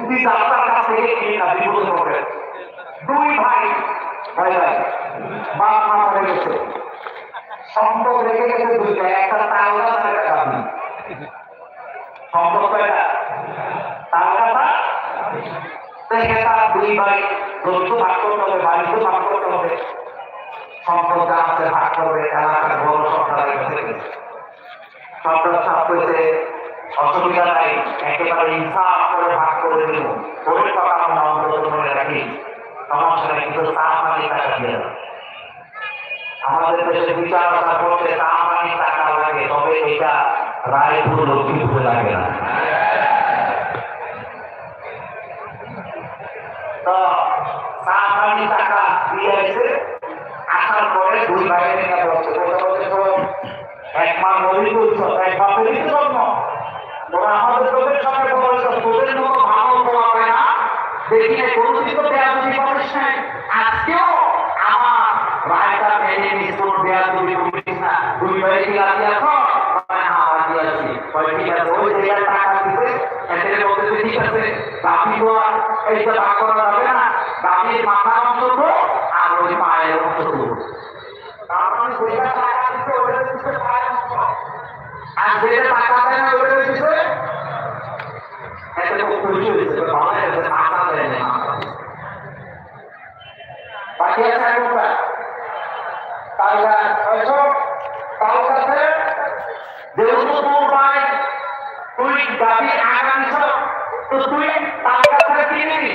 মুক্তিদাতার কাছ থেকে কিনে না বিপদে পড়বে। দুই ভাই ভাই ভাই বাপ মা মরে গেছে, সম্পদ রেখে গেছে দুইটা, একটা তাল গাছ আর একটা গাভী। সম্পদ কয়টা? তাল গাছ আর দেখে তার দুই ভাই দোস্ত ভাগ করতে হবে, বাড়িতে ভাগ করতে হবে, সম্পদ যা আছে ভাগ করবে, এলাকার বড় সরকারের কাছে সরকার সাপ হয়েছে অসুবিধা নাই, একেবারে ইনসাফ করে ভাগ করে দেব। ওই কথা আমরা অন্তত মনে রাখি, সমস্যা নেই, কিন্তু চা পানি টাকা দিয়ে দেবে। আমাদের দেশে বিচার আশা করতে চা পানি টাকা লাগে, তবে এটা রায়পুর লক্ষ্মীপুরে লাগে না। তো চা পানি টাকা দিয়েছে, আসার পরে দুই ভাইয়ের নিয়ে বলছে এক মা নদী বলছ, এক বাপেরই তো জন্ম, তোরা আমাদের চোখের সামনে বলেছ, তোদের মতো ভালো বলা হয় না, দেখিয়ে কোনদিন তো বেয়াদবি করিস নাই, আজকেও আমার রায়টা মেনে নিস, কোনো বেয়াদবি করিস না। দুই ভাই কি রাজি আছো? হ্যাঁ রাজি আছি। ঠিক আছে, ওই যে টাকা দিতে এদের মধ্যে ঠিক আছে, দাবি তো আর এইটা ভাগ করা যাবে না, দাবির মাথার অংশ তো আর ওই পায়ের অংশ তো, তার মানে যেটা টাকা দিতে ওটা দিতে পায়ের অংশ, আর যেটা টাকা দেয় না ওটা দিতে এটা তো খুশি হয়েছে, ভালো হয়েছে, টাকা দেয় না। বাকি আছে কোনটা? তার কাছে যেহেতু তোর ভাই তুই দাবি আগামী তো তুই তার কাছে কিনে নি।